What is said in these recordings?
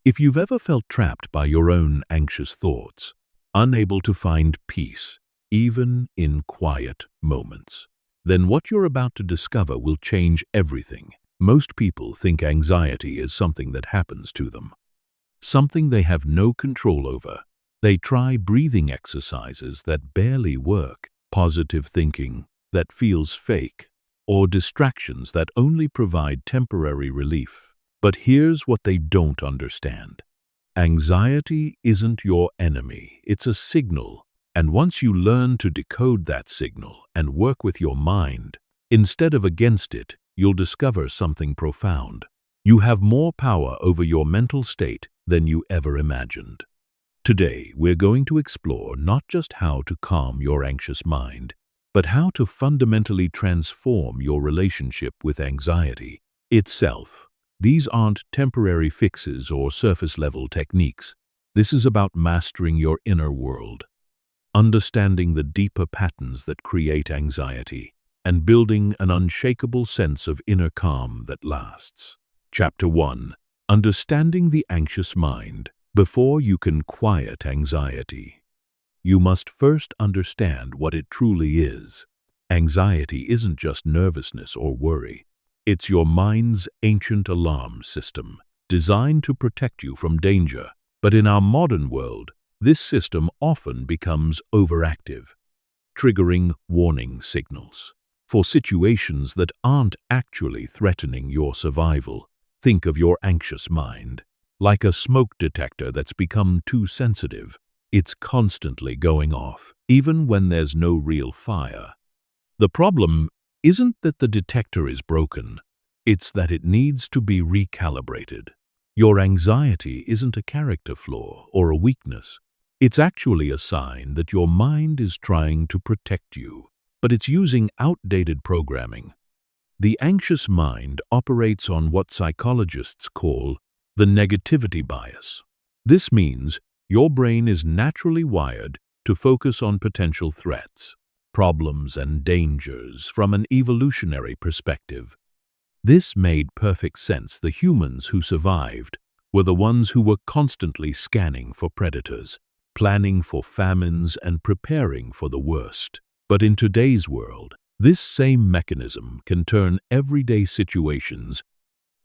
If you've ever felt trapped by your own anxious thoughts, unable to find peace, even in quiet moments, then what you're about to discover will change everything. Most people think anxiety is something that happens to them, something they have no control over. They try breathing exercises that barely work, positive thinking that feels fake, or distractions that only provide temporary relief. But here's what they don't understand. Anxiety isn't your enemy, it's a signal. And once you learn to decode that signal and work with your mind, instead of against it, you'll discover something profound. You have more power over your mental state than you ever imagined. Today, we're going to explore not just how to calm your anxious mind, but how to fundamentally transform your relationship with anxiety itself. These aren't temporary fixes or surface-level techniques. This is about mastering your inner world, understanding the deeper patterns that create anxiety, and building an unshakable sense of inner calm that lasts. Chapter 1. Understanding the anxious mind. Before you can quiet anxiety, you must first understand what it truly is. Anxiety isn't just nervousness or worry. It's your mind's ancient alarm system, designed to protect you from danger. But in our modern world, this system often becomes overactive, triggering warning signals for situations that aren't actually threatening your survival. Think of your anxious mind like a smoke detector that's become too sensitive. It's constantly going off, even when there's no real fire. The problem isn't that the detector is broken, it's that it needs to be recalibrated. Your anxiety isn't a character flaw or a weakness. It's actually a sign that your mind is trying to protect you, but it's using outdated programming. The anxious mind operates on what psychologists call the negativity bias. This means your brain is naturally wired to focus on potential threats, problems, and dangers from an evolutionary perspective. This made perfect sense. The humans who survived were the ones who were constantly scanning for predators, planning for famines, and preparing for the worst. But in today's world, this same mechanism can turn everyday situations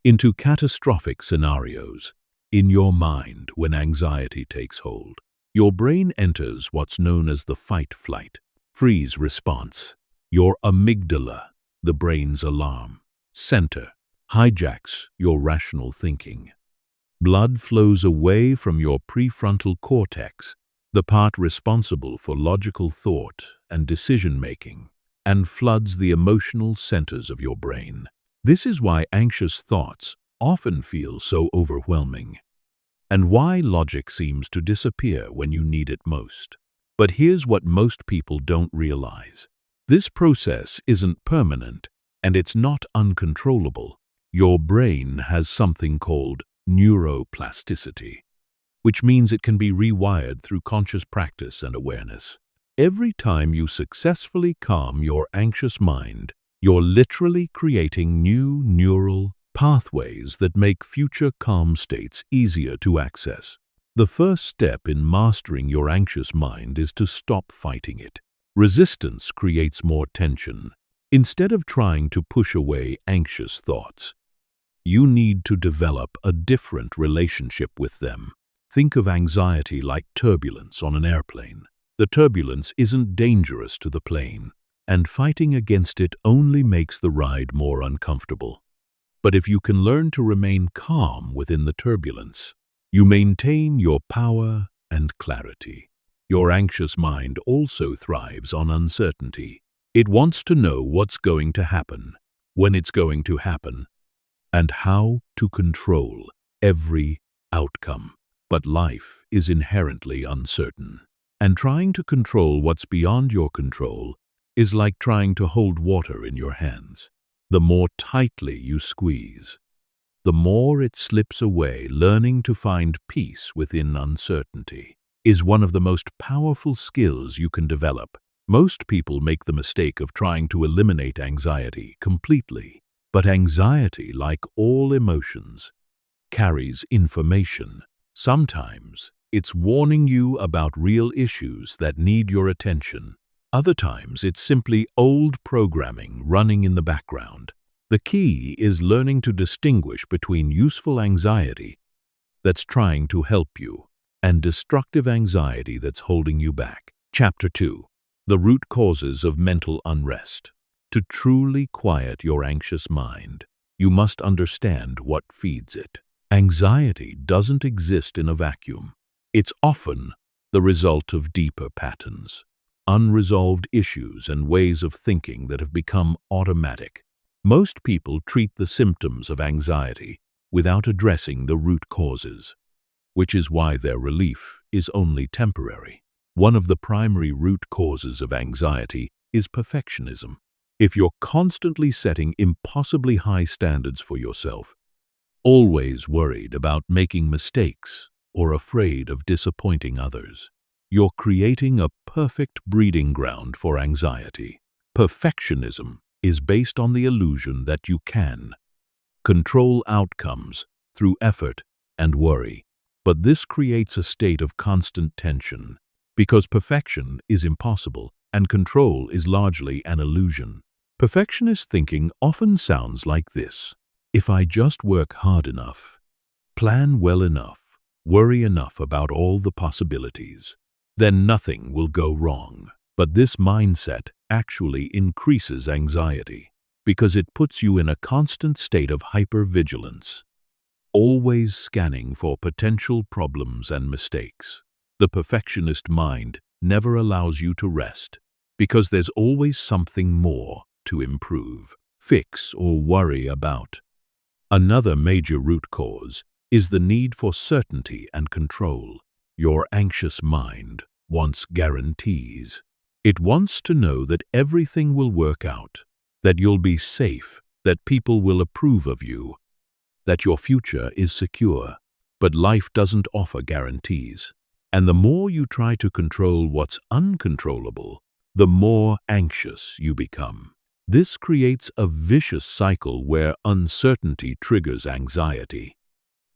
into catastrophic scenarios. In your mind, when anxiety takes hold, your brain enters what's known as the fight-flight freeze response. Your amygdala, the brain's alarm center, hijacks your rational thinking. Blood flows away from your prefrontal cortex, the part responsible for logical thought and decision-making, and floods the emotional centers of your brain. This is why anxious thoughts often feel so overwhelming, and why logic seems to disappear when you need it most. But here's what most people don't realize. This process isn't permanent, and it's not uncontrollable. Your brain has something called neuroplasticity, which means it can be rewired through conscious practice and awareness. Every time you successfully calm your anxious mind, you're literally creating new neural pathways that make future calm states easier to access. The first step in mastering your anxious mind is to stop fighting it. Resistance creates more tension. Instead of trying to push away anxious thoughts, you need to develop a different relationship with them. Think of anxiety like turbulence on an airplane. The turbulence isn't dangerous to the plane, and fighting against it only makes the ride more uncomfortable. But if you can learn to remain calm within the turbulence, you maintain your power and clarity. Your anxious mind also thrives on uncertainty. It wants to know what's going to happen, when it's going to happen, and how to control every outcome. But life is inherently uncertain, and trying to control what's beyond your control is like trying to hold water in your hands. The more tightly you squeeze, the more it slips away. Learning to find peace within uncertainty is one of the most powerful skills you can develop. Most people make the mistake of trying to eliminate anxiety completely, but anxiety, like all emotions, carries information. Sometimes it's warning you about real issues that need your attention. Other times it's simply old programming running in the background. The key is learning to distinguish between useful anxiety that's trying to help you and destructive anxiety that's holding you back. Chapter 2. The root causes of mental unrest. To truly quiet your anxious mind, you must understand what feeds it. Anxiety doesn't exist in a vacuum. It's often the result of deeper patterns, unresolved issues and ways of thinking that have become automatic. Most people treat the symptoms of anxiety without addressing the root causes, which is why their relief is only temporary. One of the primary root causes of anxiety is perfectionism. If you're constantly setting impossibly high standards for yourself, always worried about making mistakes or afraid of disappointing others, you're creating a perfect breeding ground for anxiety. Perfectionism is based on the illusion that you can control outcomes through effort and worry. But this creates a state of constant tension because perfection is impossible and control is largely an illusion. Perfectionist thinking often sounds like this: if I just work hard enough, plan well enough, worry enough about all the possibilities, then nothing will go wrong. But this mindset actually increases anxiety because it puts you in a constant state of hypervigilance, always scanning for potential problems and mistakes. The perfectionist mind never allows you to rest because there's always something more to improve, fix, or worry about. Another major root cause is the need for certainty and control. Your anxious mind wants guarantees. It wants to know that everything will work out, that you'll be safe, that people will approve of you, that your future is secure. But life doesn't offer guarantees. And the more you try to control what's uncontrollable, the more anxious you become. This creates a vicious cycle where uncertainty triggers anxiety,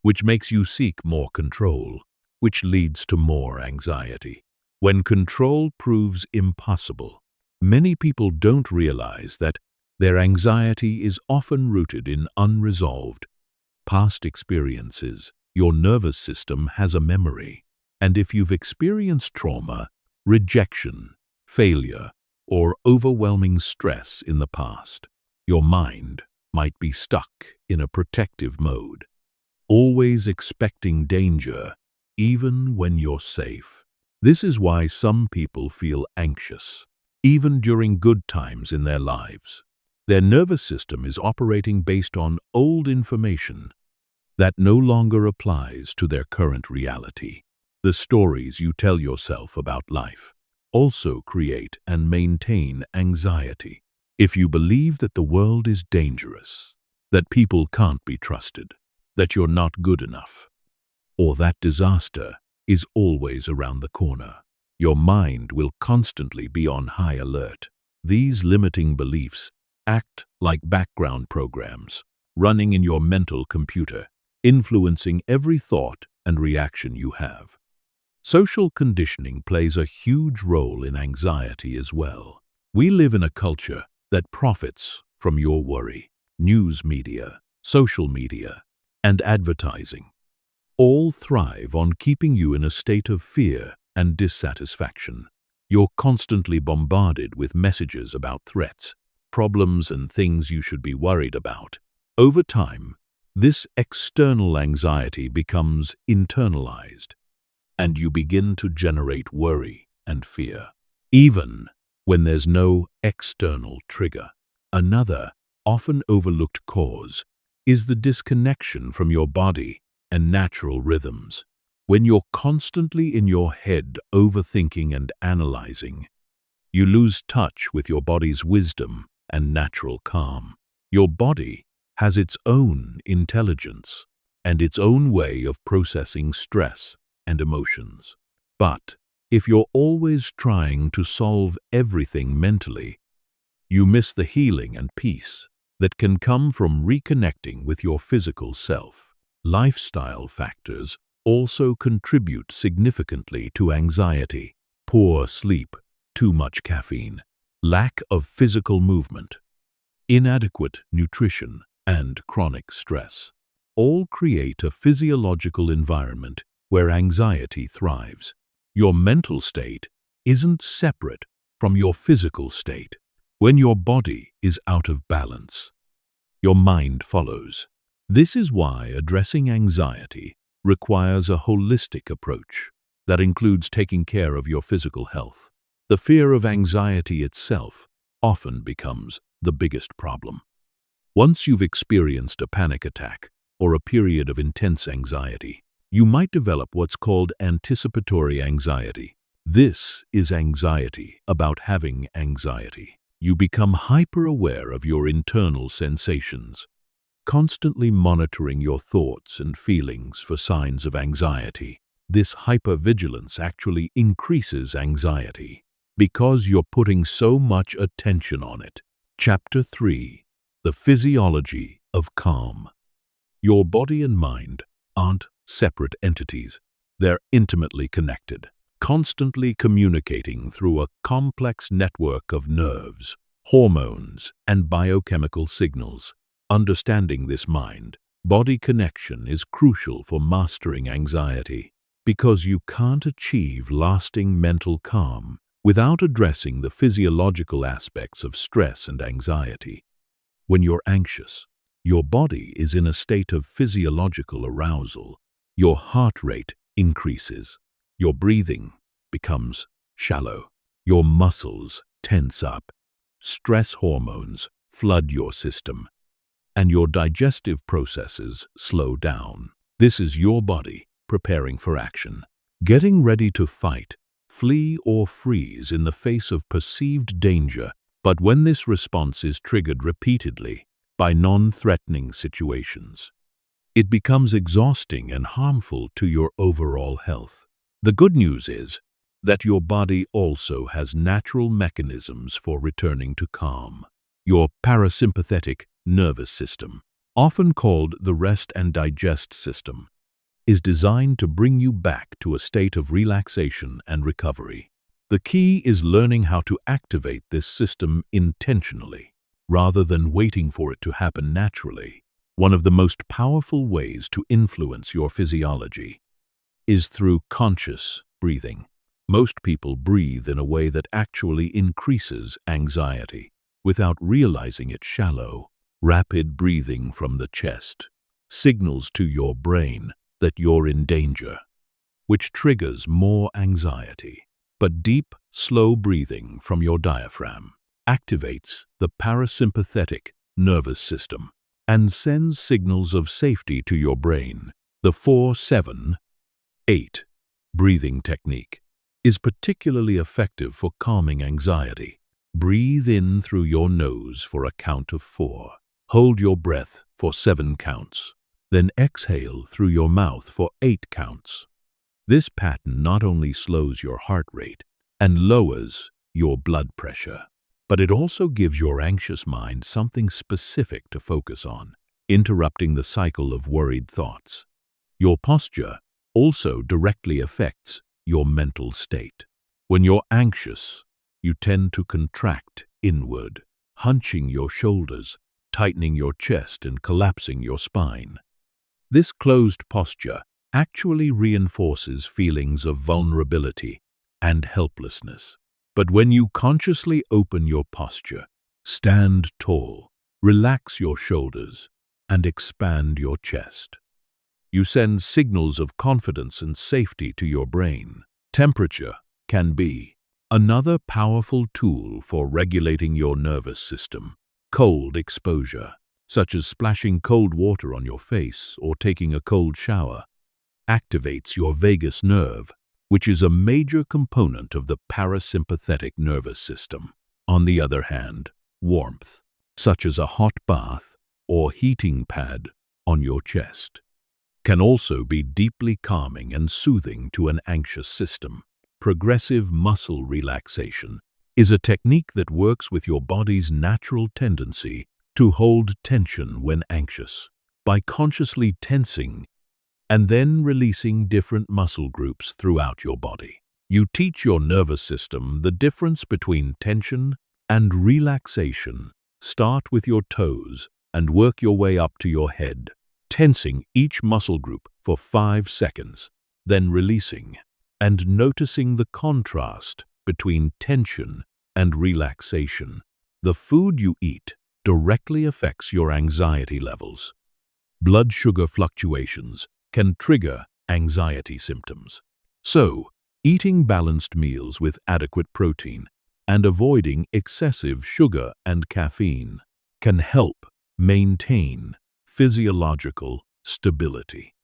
which makes you seek more control, which leads to more anxiety. When control proves impossible, many people don't realize that their anxiety is often rooted in unresolved past experiences. Your nervous system has a memory, and if you've experienced trauma, rejection, failure, or overwhelming stress in the past, your mind might be stuck in a protective mode, always expecting danger even when you're safe. This is why some people feel anxious, even during good times in their lives. Their nervous system is operating based on old information that no longer applies to their current reality. The stories you tell yourself about life also create and maintain anxiety. If you believe that the world is dangerous, that people can't be trusted, that you're not good enough, or that disaster is always around the corner, your mind will constantly be on high alert. These limiting beliefs act like background programs running in your mental computer, influencing every thought and reaction you have. Social conditioning plays a huge role in anxiety as well. We live in a culture that profits from your worry. News media, social media, and advertising all thrive on keeping you in a state of fear and dissatisfaction. You're constantly bombarded with messages about threats, problems, and things you should be worried about. Over time, this external anxiety becomes internalized, and you begin to generate worry and fear, even when there's no external trigger. Another, often overlooked cause is the disconnection from your body and natural rhythms. When you're constantly in your head overthinking and analyzing, you lose touch with your body's wisdom and natural calm. Your body has its own intelligence and its own way of processing stress and emotions. But if you're always trying to solve everything mentally, you miss the healing and peace that can come from reconnecting with your physical self. Lifestyle factors also contribute significantly to anxiety. Poor sleep, too much caffeine, lack of physical movement, inadequate nutrition, and chronic stress all create a physiological environment where anxiety thrives. Your mental state isn't separate from your physical state. When your body is out of balance, your mind follows. This is why addressing anxiety requires a holistic approach that includes taking care of your physical health. The fear of anxiety itself often becomes the biggest problem. Once you've experienced a panic attack or a period of intense anxiety, you might develop what's called anticipatory anxiety. This is anxiety about having anxiety. You become hyper-aware of your internal sensations, constantly monitoring your thoughts and feelings for signs of anxiety. This hypervigilance actually increases anxiety because you're putting so much attention on it. Chapter 3. The Physiology of Calm. Your body and mind aren't separate entities. They're intimately connected, constantly communicating through a complex network of nerves, hormones, and biochemical signals. Understanding this mind-body connection is crucial for mastering anxiety, because you can't achieve lasting mental calm without addressing the physiological aspects of stress and anxiety. When you're anxious, your body is in a state of physiological arousal. Your heart rate increases, your breathing becomes shallow, your muscles tense up, stress hormones flood your system, and your digestive processes slow down. This is your body preparing for action, getting ready to fight, flee, or freeze in the face of perceived danger. But when this response is triggered repeatedly by non-threatening situations, it becomes exhausting and harmful to your overall health. The good news is that your body also has natural mechanisms for returning to calm. Your parasympathetic nervous system, often called the rest and digest system, is designed to bring you back to a state of relaxation and recovery. The key is learning how to activate this system intentionally, rather than waiting for it to happen naturally. One of the most powerful ways to influence your physiology is through conscious breathing. Most people breathe in a way that actually increases anxiety without realizing it. Shallow, rapid breathing from the chest signals to your brain that you're in danger, which triggers more anxiety. But deep, slow breathing from your diaphragm activates the parasympathetic nervous system and sends signals of safety to your brain. The 4-7-8 breathing technique is particularly effective for calming anxiety. Breathe in through your nose for a count of 4. Hold your breath for 7 counts. Then exhale through your mouth for 8 counts. This pattern not only slows your heart rate and lowers your blood pressure, but it also gives your anxious mind something specific to focus on, interrupting the cycle of worried thoughts. Your posture also directly affects your mental state. When you're anxious, you tend to contract inward, hunching your shoulders, tightening your chest, and collapsing your spine. This closed posture actually reinforces feelings of vulnerability and helplessness. But when you consciously open your posture, stand tall, relax your shoulders, and expand your chest, you send signals of confidence and safety to your brain. Temperature can be another powerful tool for regulating your nervous system. Cold exposure, such as splashing cold water on your face or taking a cold shower, activates your vagus nerve, which is a major component of the parasympathetic nervous system. On the other hand, warmth, such as a hot bath or heating pad on your chest, can also be deeply calming and soothing to an anxious system. Progressive muscle relaxation is a technique that works with your body's natural tendency to hold tension when anxious. By consciously tensing and then releasing different muscle groups throughout your body. You teach your nervous system the difference between tension and relaxation. Start with your toes and work your way up to your head, tensing each muscle group for 5 seconds, then releasing and noticing the contrast between tension and relaxation. The food you eat directly affects your anxiety levels. Blood sugar fluctuations can trigger anxiety symptoms. So, eating balanced meals with adequate protein and avoiding excessive sugar and caffeine can help maintain physiological stability.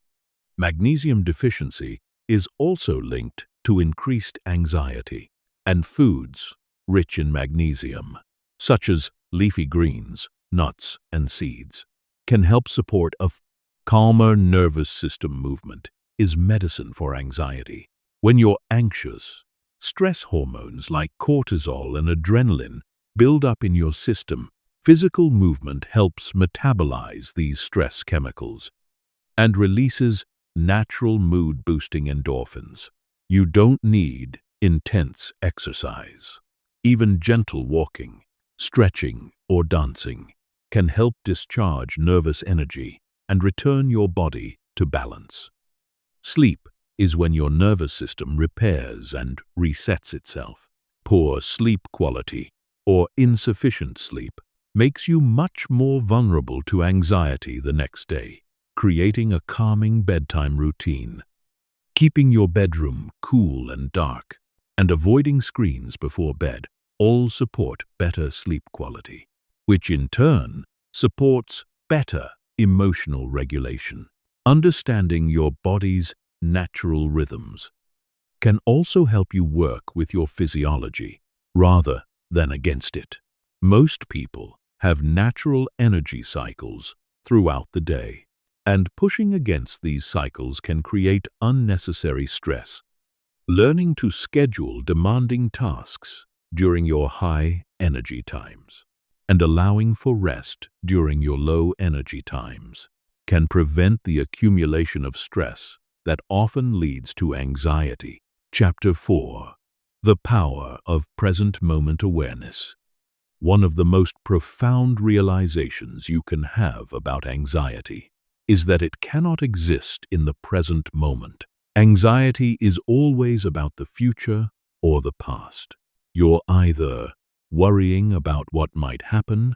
Magnesium deficiency is also linked to increased anxiety, and foods rich in magnesium, such as leafy greens, nuts, and seeds, can help support a calmer nervous system. Movement is medicine for anxiety. When you're anxious, stress hormones like cortisol and adrenaline build up in your system. Physical movement helps metabolize these stress chemicals and releases natural mood-boosting endorphins. You don't need intense exercise. Even gentle walking, stretching, or dancing can help discharge nervous energy and return your body to balance. Sleep is when your nervous system repairs and resets itself. Poor sleep quality or insufficient sleep makes you much more vulnerable to anxiety the next day. Creating a calming bedtime routine, keeping your bedroom cool and dark, and avoiding screens before bed all support better sleep quality, which in turn supports better emotional regulation. Understanding your body's natural rhythms can also help you work with your physiology rather than against it. Most people have natural energy cycles throughout the day, and pushing against these cycles can create unnecessary stress. Learning to schedule demanding tasks during your high energy times and allowing for rest during your low energy times can prevent the accumulation of stress that often leads to anxiety. Chapter 4. The Power of Present Moment Awareness. One of the most profound realizations you can have about anxiety is that it cannot exist in the present moment. Anxiety is always about the future or the past. You're either worrying about what might happen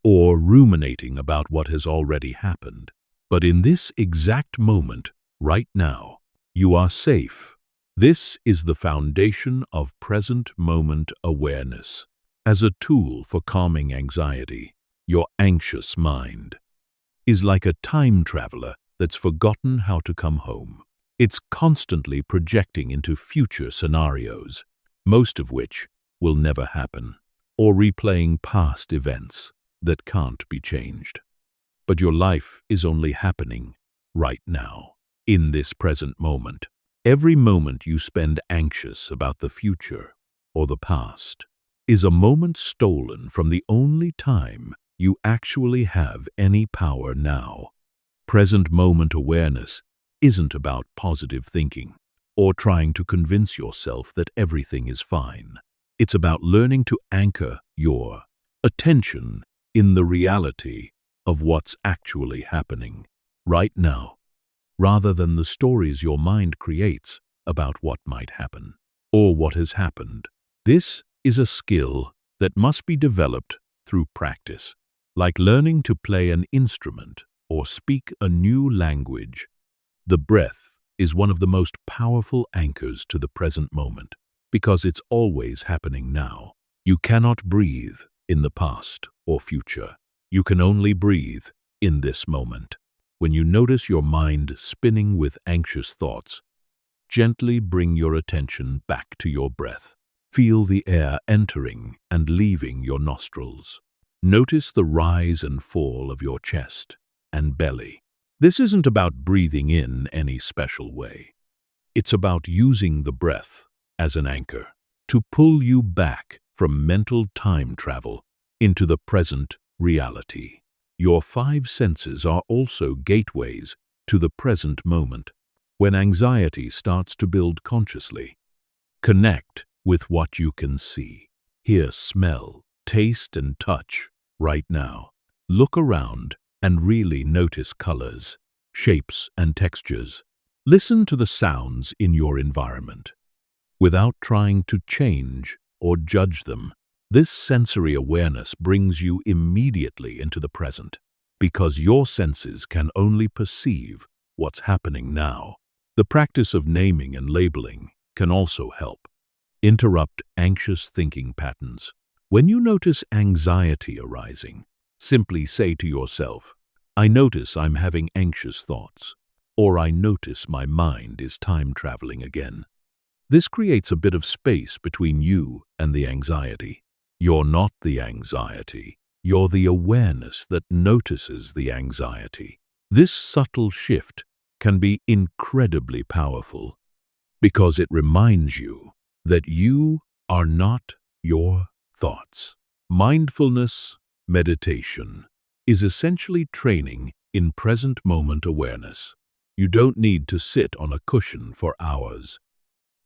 or ruminating about what has already happened. But in this exact moment, right now, you are safe. This is the foundation of present moment awareness. As a tool for calming anxiety, your anxious mind is like a time traveler that's forgotten how to come home. It's constantly projecting into future scenarios, most of which will never happen, or replaying past events that can't be changed. But your life is only happening right now, in this present moment. Every moment you spend anxious about the future or the past is a moment stolen from the only time you actually have any power now. Present moment awareness isn't about positive thinking or trying to convince yourself that everything is fine. It's about learning to anchor your attention in the reality of what's actually happening right now, rather than the stories your mind creates about what might happen or what has happened. This is a skill that must be developed through practice, like learning to play an instrument or speak a new language. The breath is one of the most powerful anchors to the present moment because it's always happening now. You cannot breathe in the past or future. You can only breathe in this moment. When you notice your mind spinning with anxious thoughts, gently bring your attention back to your breath. Feel the air entering and leaving your nostrils. Notice the rise and fall of your chest and belly. This isn't about breathing in any special way. It's about using the breath as an anchor to pull you back from mental time travel into the present reality. Your 5 senses are also gateways to the present moment. When anxiety starts to build consciously, connect with what you can see, hear, smell, taste, and touch right now. Look around and really notice colors, shapes, and textures. Listen to the sounds in your environment without trying to change or judge them. This sensory awareness brings you immediately into the present because your senses can only perceive what's happening now. The practice of naming and labeling can also help. Interrupt anxious thinking patterns. When you notice anxiety arising, simply say to yourself, "I notice I'm having anxious thoughts," or "I notice my mind is time traveling again." This creates a bit of space between you and the anxiety. You're not the anxiety. You're the awareness that notices the anxiety. This subtle shift can be incredibly powerful because it reminds you that you are not your thoughts. Mindfulness meditation is essentially training in present moment awareness. You don't need to sit on a cushion for hours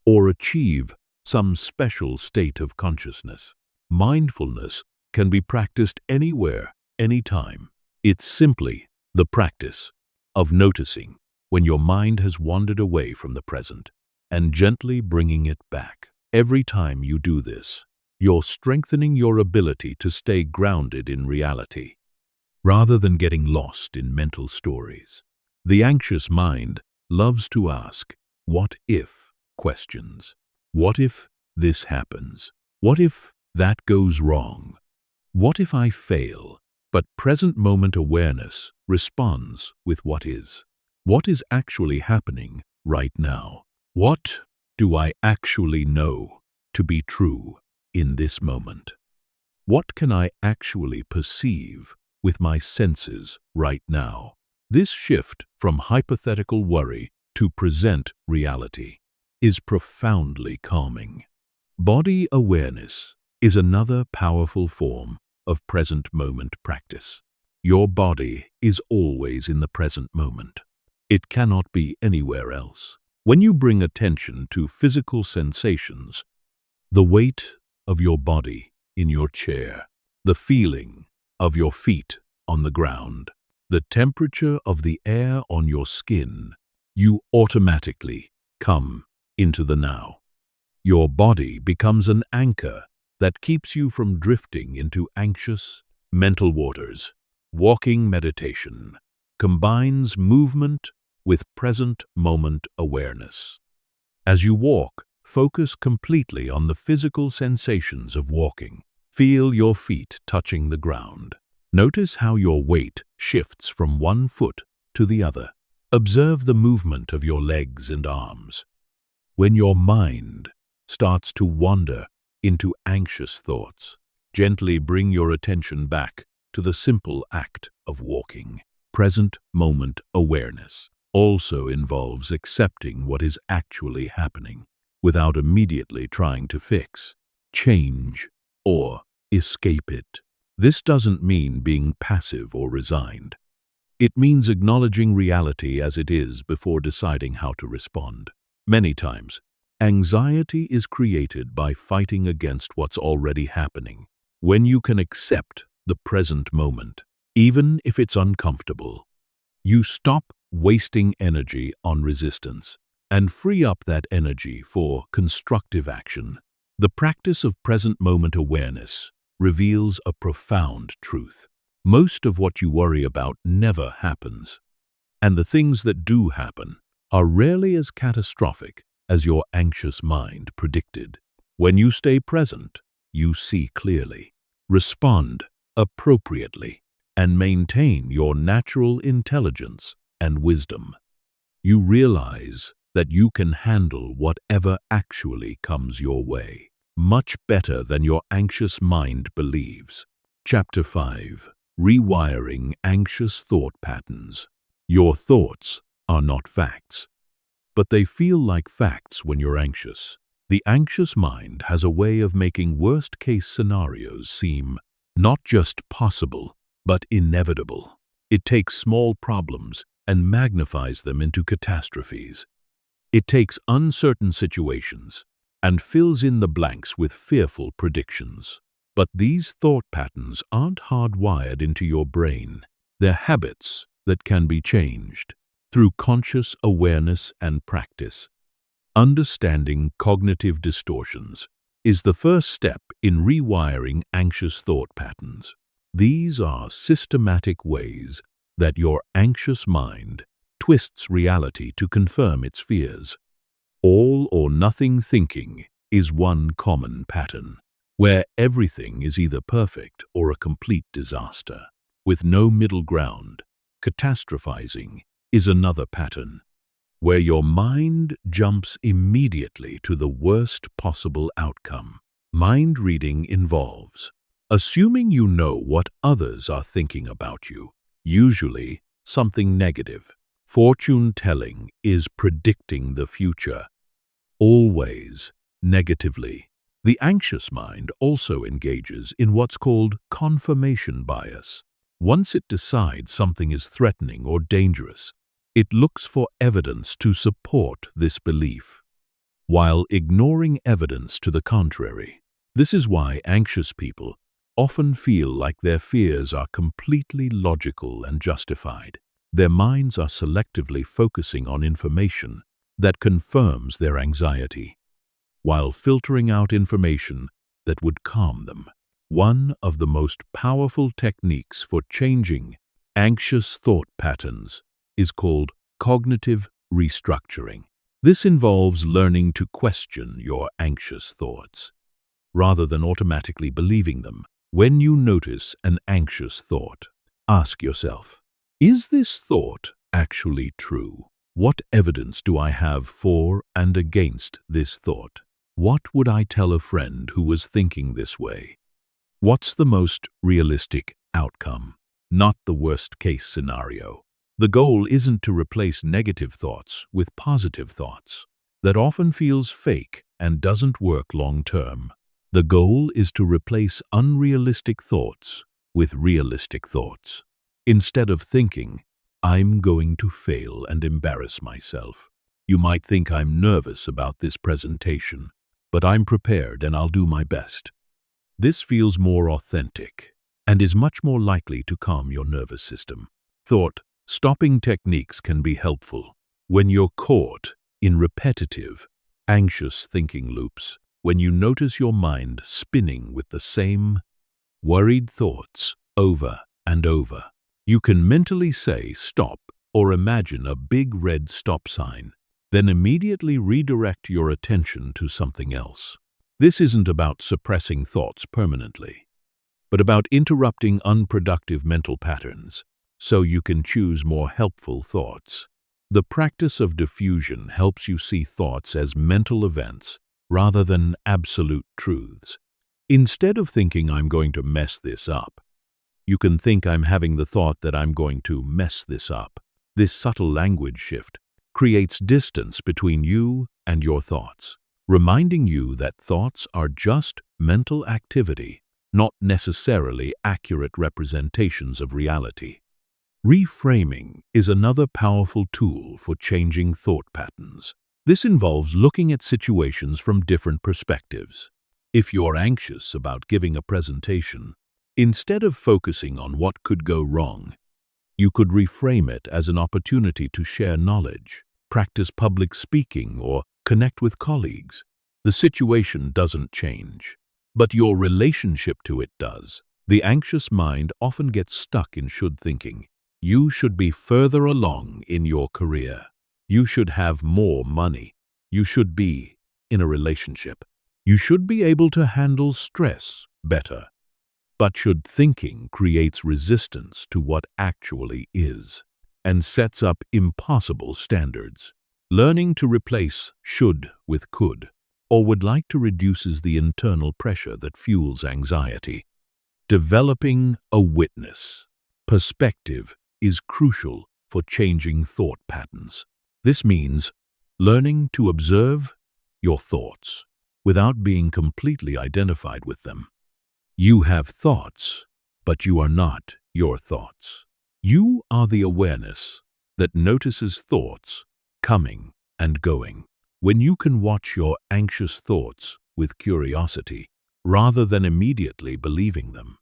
or achieve some special state of consciousness. Mindfulness can be practiced anywhere, anytime. It's simply the practice of noticing when your mind has wandered away from the present and gently bringing it back. Every time you do this, you're strengthening your ability to stay grounded in reality, rather than getting lost in mental stories. The anxious mind loves to ask "what if" questions. What if this happens? What if that goes wrong? What if I fail? But present moment awareness responds with what is. What is actually happening right now? What do I actually know to be true in this moment? What can I actually perceive with my senses right now? This shift from hypothetical worry to present reality is profoundly calming. Body awareness is another powerful form of present moment practice. Your body is always in the present moment. It cannot be anywhere else. When you bring attention to physical sensations, the weight of your body in your chair, the feeling of your feet on the ground, the temperature of the air on your skin, you automatically come into the now. Your body becomes an anchor that keeps you from drifting into anxious mental waters. Walking meditation combines movement with present moment awareness. As you walk, focus completely on the physical sensations of walking. Feel your feet touching the ground. Notice how your weight shifts from one foot to the other. Observe the movement of your legs and arms. When your mind starts to wander into anxious thoughts, gently bring your attention back to the simple act of walking. Present moment awareness also involves accepting what is actually happening without immediately trying to fix, change, or escape it. This doesn't mean being passive or resigned. It means acknowledging reality as it is before deciding how to respond. Many times, anxiety is created by fighting against what's already happening. When you can accept the present moment, even if it's uncomfortable, you stop wasting energy on resistance and free up that energy for constructive action. The practice of present moment awareness reveals a profound truth. Most of what you worry about never happens, and the things that do happen are rarely as catastrophic as your anxious mind predicted. When you stay present, you see clearly, respond appropriately, and maintain your natural intelligence and wisdom. You realize that you can handle whatever actually comes your way, much better than your anxious mind believes. Chapter 5. Rewiring Anxious Thought Patterns. Your thoughts are not facts, but they feel like facts when you're anxious. The anxious mind has a way of making worst-case scenarios seem not just possible, but inevitable. It takes small problems and magnifies them into catastrophes. It takes uncertain situations and fills in the blanks with fearful predictions. But these thought patterns aren't hardwired into your brain. They're habits that can be changed through conscious awareness and practice. Understanding cognitive distortions is the first step in rewiring anxious thought patterns. These are systematic ways that your anxious mind twists reality to confirm its fears. All or nothing thinking is one common pattern, where everything is either perfect or a complete disaster, with no middle ground. Catastrophizing is another pattern, where your mind jumps immediately to the worst possible outcome. Mind reading involves assuming you know what others are thinking about you, usually something negative. Fortune telling is predicting the future, always negatively. The anxious mind also engages in what's called confirmation bias. Once it decides something is threatening or dangerous, it looks for evidence to support this belief, while ignoring evidence to the contrary. This is why anxious people often feel like their fears are completely logical and justified. Their minds are selectively focusing on information that confirms their anxiety, while filtering out information that would calm them. One of the most powerful techniques for changing anxious thought patterns is called cognitive restructuring. This involves learning to question your anxious thoughts, rather than automatically believing them. When you notice an anxious thought, ask yourself, is this thought actually true? What evidence do I have for and against this thought? What would I tell a friend who was thinking this way? What's the most realistic outcome, not the worst-case scenario? The goal isn't to replace negative thoughts with positive thoughts. That often feels fake and doesn't work long-term. The goal is to replace unrealistic thoughts with realistic thoughts. Instead of thinking, I'm going to fail and embarrass myself, you might think, I'm nervous about this presentation, but I'm prepared and I'll do my best. This feels more authentic and is much more likely to calm your nervous system. Thought-stopping techniques can be helpful when you're caught in repetitive, anxious thinking loops, when you notice your mind spinning with the same worried thoughts over and over. You can mentally say stop or imagine a big red stop sign, then immediately redirect your attention to something else. This isn't about suppressing thoughts permanently, but about interrupting unproductive mental patterns so you can choose more helpful thoughts. The practice of diffusion helps you see thoughts as mental events rather than absolute truths. Instead of thinking, I'm going to mess this up, you can think, I'm having the thought that I'm going to mess this up. This subtle language shift creates distance between you and your thoughts, reminding you that thoughts are just mental activity, not necessarily accurate representations of reality. Reframing is another powerful tool for changing thought patterns. This involves looking at situations from different perspectives. If you're anxious about giving a presentation, instead of focusing on what could go wrong, you could reframe it as an opportunity to share knowledge, practice public speaking, or connect with colleagues. The situation doesn't change, but your relationship to it does. The anxious mind often gets stuck in should thinking. You should be further along in your career. You should have more money. You should be in a relationship. You should be able to handle stress better. But should thinking creates resistance to what actually is and sets up impossible standards. Learning to replace should with could or would like to reduces the internal pressure that fuels anxiety. Developing a witness perspective is crucial for changing thought patterns. This means learning to observe your thoughts without being completely identified with them. You have thoughts, but you are not your thoughts. You are the awareness that notices thoughts coming and going. When you can watch your anxious thoughts with curiosity, rather than immediately believing them,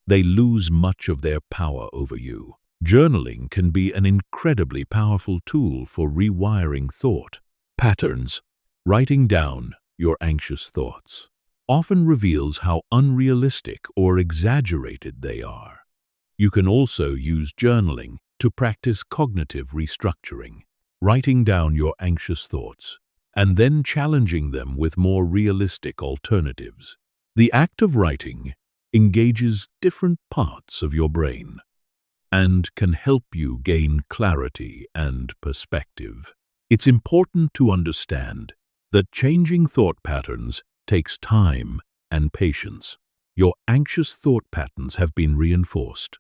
they lose much of their power over you. Journaling can be an incredibly powerful tool for rewiring thought patterns. Writing down your anxious thoughts often reveals how unrealistic or exaggerated they are. You can also use journaling to practice cognitive restructuring, writing down your anxious thoughts and then challenging them with more realistic alternatives. The act of writing engages different parts of your brain and can help you gain clarity and perspective. It's important to understand that changing thought patterns takes time and patience. Your anxious thought patterns have been reinforced,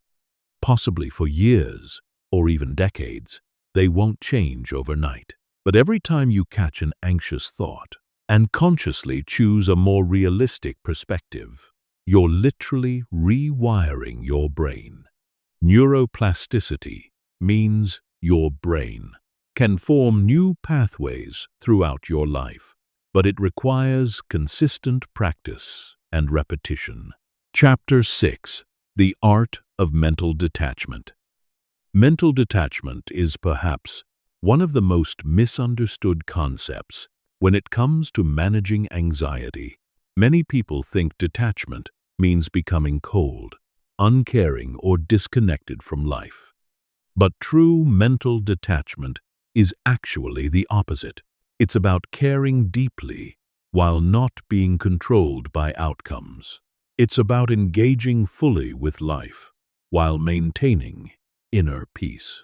possibly for years or even decades. They won't change overnight. But every time you catch an anxious thought and consciously choose a more realistic perspective, you're literally rewiring your brain. Neuroplasticity means your brain can form new pathways throughout your life, but it requires consistent practice and repetition. Chapter 6: The Art of Mental Detachment. Mental detachment is perhaps one of the most misunderstood concepts when it comes to managing anxiety. Many people think detachment means becoming cold, uncaring, or disconnected from life. But true mental detachment is actually the opposite. It's about caring deeply while not being controlled by outcomes. It's about engaging fully with life while maintaining inner peace.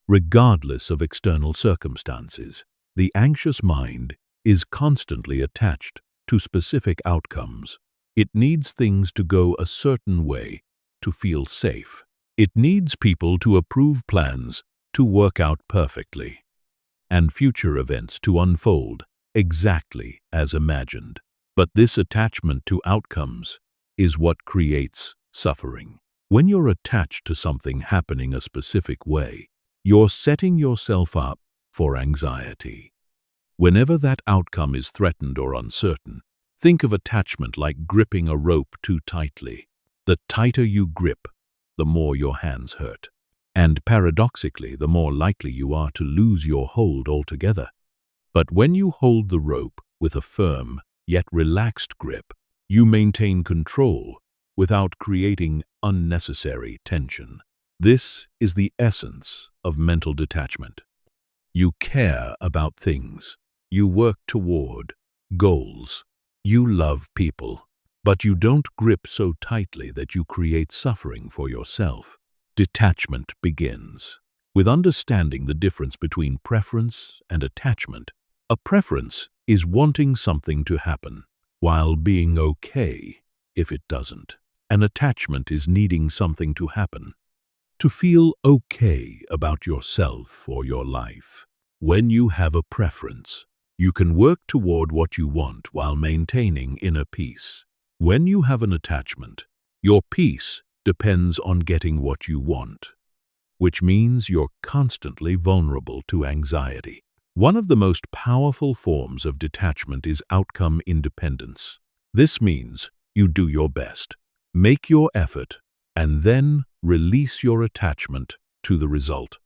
Regardless of external circumstances, the anxious mind is constantly attached to specific outcomes. It needs things to go a certain way to feel safe. It needs people to approve plans to work out perfectly, and future events to unfold exactly as imagined. But this attachment to outcomes is what creates suffering. When you're attached to something happening a specific way, you're setting yourself up for anxiety. Whenever that outcome is threatened or uncertain, think of attachment like gripping a rope too tightly. The tighter you grip, the more your hands hurt. And paradoxically, the more likely you are to lose your hold altogether. But when you hold the rope with a firm yet relaxed grip, you maintain control without creating unnecessary tension. This is the essence of mental detachment. You care about things. You work toward goals. You love people. But you don't grip so tightly that you create suffering for yourself. Detachment begins with understanding the difference between preference and attachment. A preference is wanting something to happen, while being okay if it doesn't. An attachment is needing something to happen, to feel okay about yourself or your life. When you have a preference, you can work toward what you want while maintaining inner peace. When you have an attachment, your peace depends on getting what you want, which means you're constantly vulnerable to anxiety. One of the most powerful forms of detachment is outcome independence. This means you do your best, make your effort, and then release your attachment to the result.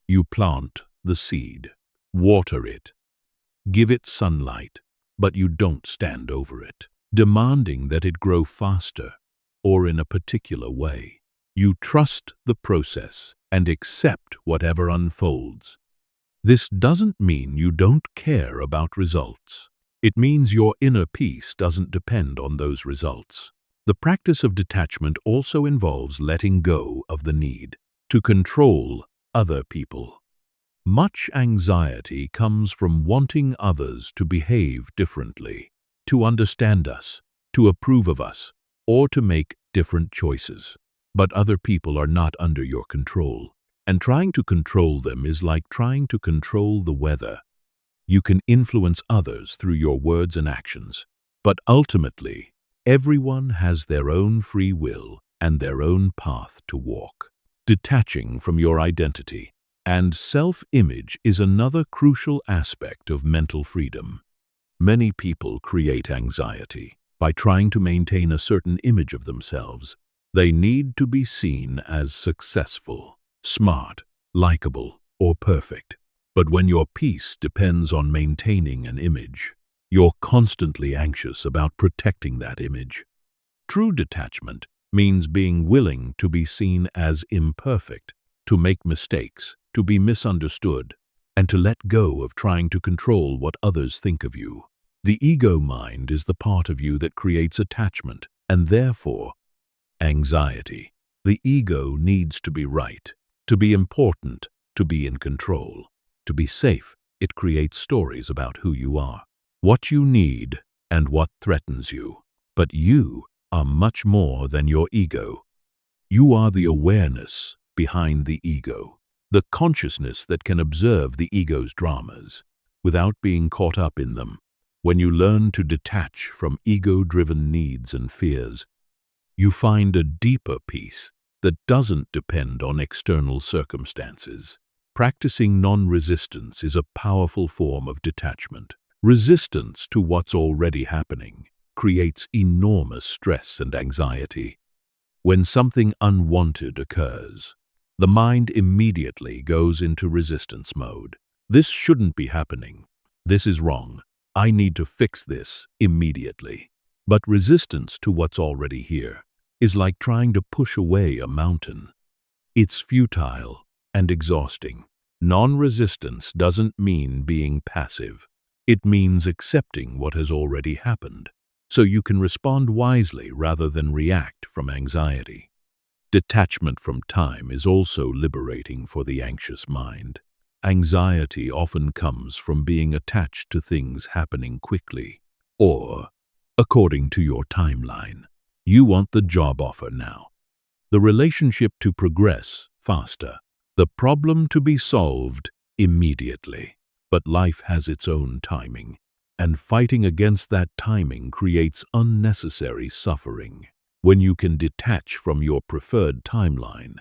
You plant the seed, water it, give it sunlight, but you don't stand over it, demanding that it grow faster or in a particular way. You trust the process and accept whatever unfolds. This doesn't mean you don't care about results. It means your inner peace doesn't depend on those results. The practice of detachment also involves letting go of the need to control other people. Much anxiety comes from wanting others to behave differently, to understand us, to approve of us, or to make different choices. But other people are not under your control, and trying to control them is like trying to control the weather. You can influence others through your words and actions, but ultimately, everyone has their own free will and their own path to walk. Detaching from your identity And self-image is another crucial aspect of mental freedom. Many people create anxiety by trying to maintain a certain image of themselves. They need to be seen as successful, smart, likable, or perfect. But when your peace depends on maintaining an image, you're constantly anxious about protecting that image. True detachment means being willing to be seen as imperfect, to make mistakes, to be misunderstood, and to let go of trying to control what others think of you. The ego mind is the part of you that creates attachment, and therefore, anxiety. The ego needs to be right, to be important, to be in control. To be safe, it creates stories about who you are, what you need, and what threatens you. But you are much more than your ego. You are the awareness behind the ego, the consciousness that can observe the ego's dramas without being caught up in them. When you learn to detach from ego-driven needs and fears, you find a deeper peace that doesn't depend on external circumstances. Practicing non-resistance is a powerful form of detachment. Resistance to what's already happening creates enormous stress and anxiety. When something unwanted occurs, the mind immediately goes into resistance mode. This shouldn't be happening. This is wrong. I need to fix this immediately. But resistance to what's already here is like trying to push away a mountain. It's futile and exhausting. Non-resistance doesn't mean being passive. It means accepting what has already happened, so you can respond wisely rather than react from anxiety. Detachment from time is also liberating for the anxious mind. Anxiety often comes from being attached to things happening quickly, or according to your timeline. You want the job offer now, the relationship to progress faster, the problem to be solved immediately. But life has its own timing, and fighting against that timing creates unnecessary suffering. When you can detach from your preferred timeline,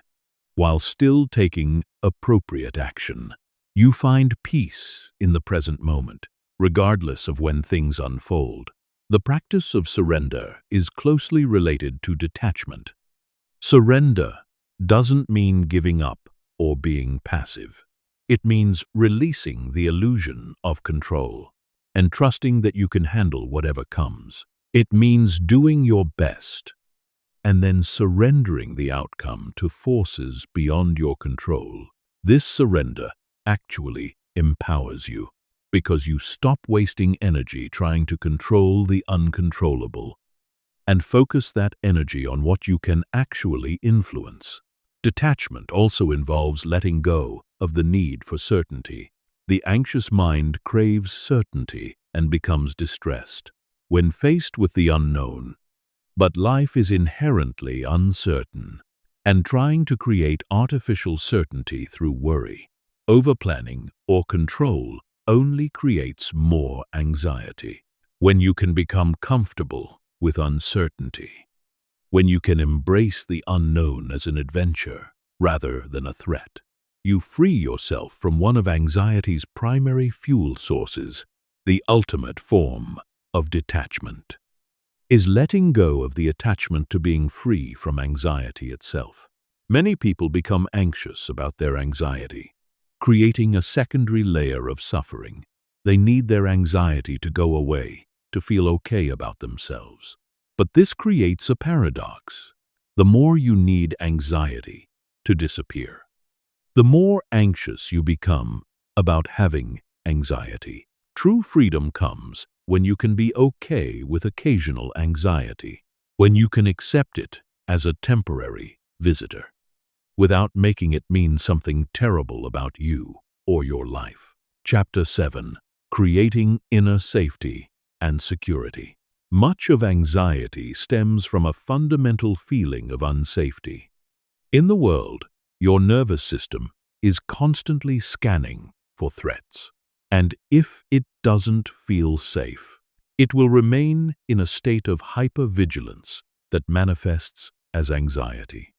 while still taking appropriate action, you find peace in the present moment, regardless of when things unfold. The practice of surrender is closely related to detachment. Surrender doesn't mean giving up or being passive. It means releasing the illusion of control and trusting that you can handle whatever comes. It means doing your best and then surrendering the outcome to forces beyond your control. This surrender actually empowers you because you stop wasting energy trying to control the uncontrollable and focus that energy on what you can actually influence. Detachment also involves letting go of the need for certainty. The anxious mind craves certainty and becomes distressed when faced with the unknown. But life is inherently uncertain, and trying to create artificial certainty through worry, overplanning, or control only creates more anxiety. When you can become comfortable with uncertainty, when you can embrace the unknown as an adventure rather than a threat, you free yourself from one of anxiety's primary fuel sources. The ultimate form of detachment is letting go of the attachment to being free from anxiety itself. Many people become anxious about their anxiety, creating a secondary layer of suffering. They need their anxiety to go away, to feel okay about themselves. But this creates a paradox. The more you need anxiety to disappear, the more anxious you become about having anxiety. True freedom comes when you can be okay with occasional anxiety, when you can accept it as a temporary visitor, without making it mean something terrible about you or your life. Chapter 7. Creating Inner Safety and Security. Much of anxiety stems from a fundamental feeling of unsafety. In the world, your nervous system is constantly scanning for threats. And if it doesn't feel safe, it will remain in a state of hypervigilance that manifests as anxiety.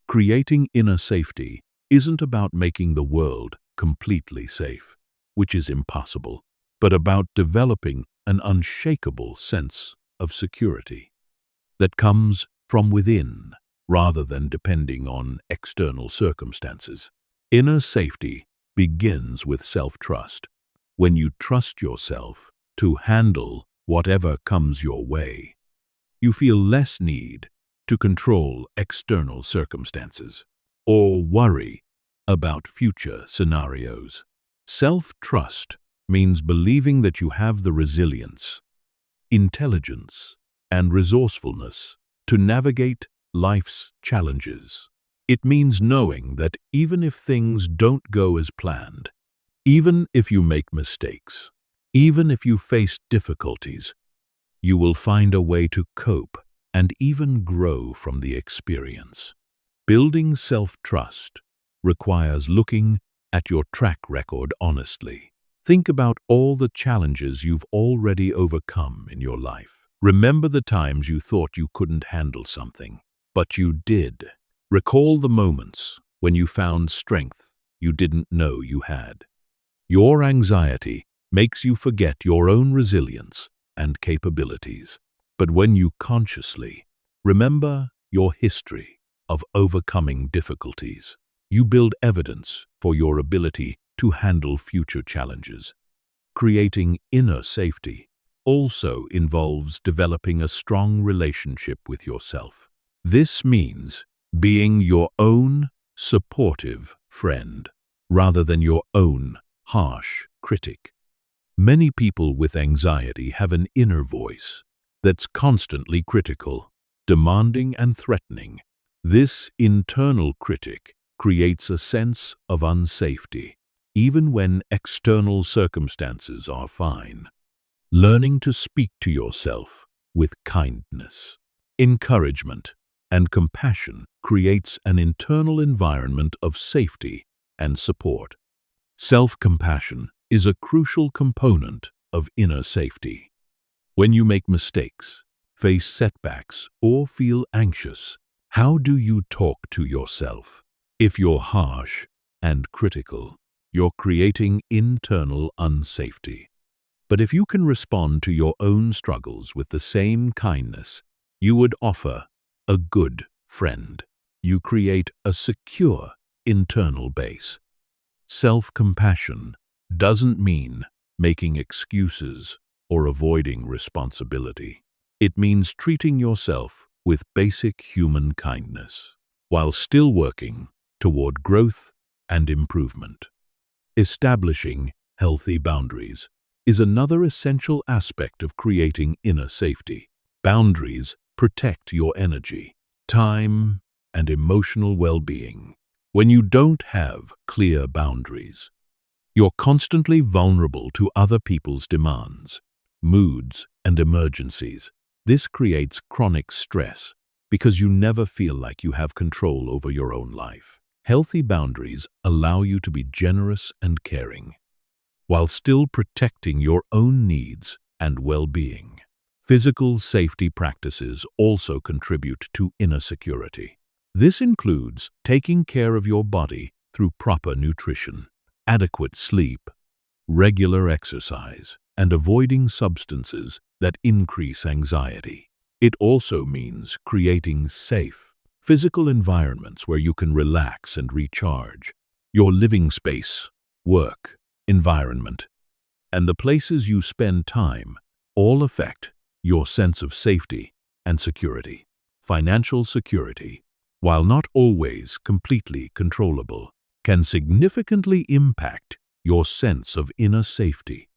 Creating inner safety isn't about making the world completely safe, which is impossible, but about developing an unshakable sense of security that comes from within rather than depending on external circumstances. Inner safety begins with self-trust. When you trust yourself to handle whatever comes your way, you feel less need to control external circumstances or worry about future scenarios. Self-trust means believing that you have the resilience, intelligence, and resourcefulness to navigate life's challenges. It means knowing that even if things don't go as planned, even if you make mistakes, even if you face difficulties, you will find a way to cope and even grow from the experience. Building self-trust requires looking at your track record honestly. Think about all the challenges you've already overcome in your life. Remember the times you thought you couldn't handle something, but you did. Recall the moments when you found strength you didn't know you had. Your anxiety makes you forget your own resilience and capabilities. But when you consciously remember your history of overcoming difficulties, you build evidence for your ability to handle future challenges. Creating inner safety also involves developing a strong relationship with yourself. This means being your own supportive friend rather than your own harsh critic. Many people with anxiety have an inner voice that's constantly critical, demanding, and threatening. This internal critic creates a sense of unsafety, even when external circumstances are fine. Learning to speak to yourself with kindness, encouragement, and compassion creates an internal environment of safety and support. Self-compassion is a crucial component of inner safety. When you make mistakes, face setbacks, or feel anxious, how do you talk to yourself? If you're harsh and critical, you're creating internal unsafety. But if you can respond to your own struggles with the same kindness you would offer a good friend, you create a secure internal base. Self-compassion doesn't mean making excuses or avoiding responsibility. It means treating yourself with basic human kindness while still working toward growth and improvement. Establishing healthy boundaries is another essential aspect of creating inner safety. Boundaries protect your energy, time, and emotional well-being. When you don't have clear boundaries, you're constantly vulnerable to other people's demands, moods, and emergencies. This creates chronic stress because you never feel like you have control over your own life. Healthy boundaries allow you to be generous and caring, while still protecting your own needs and well-being. Physical safety practices also contribute to inner security. This includes taking care of your body through proper nutrition, adequate sleep, regular exercise, and avoiding substances that increase anxiety. It also means creating safe, physical environments where you can relax and recharge. Your living space, work, environment, and the places you spend time all affect your sense of safety and security. Financial security, while not always completely controllable, can significantly impact your sense of inner safety.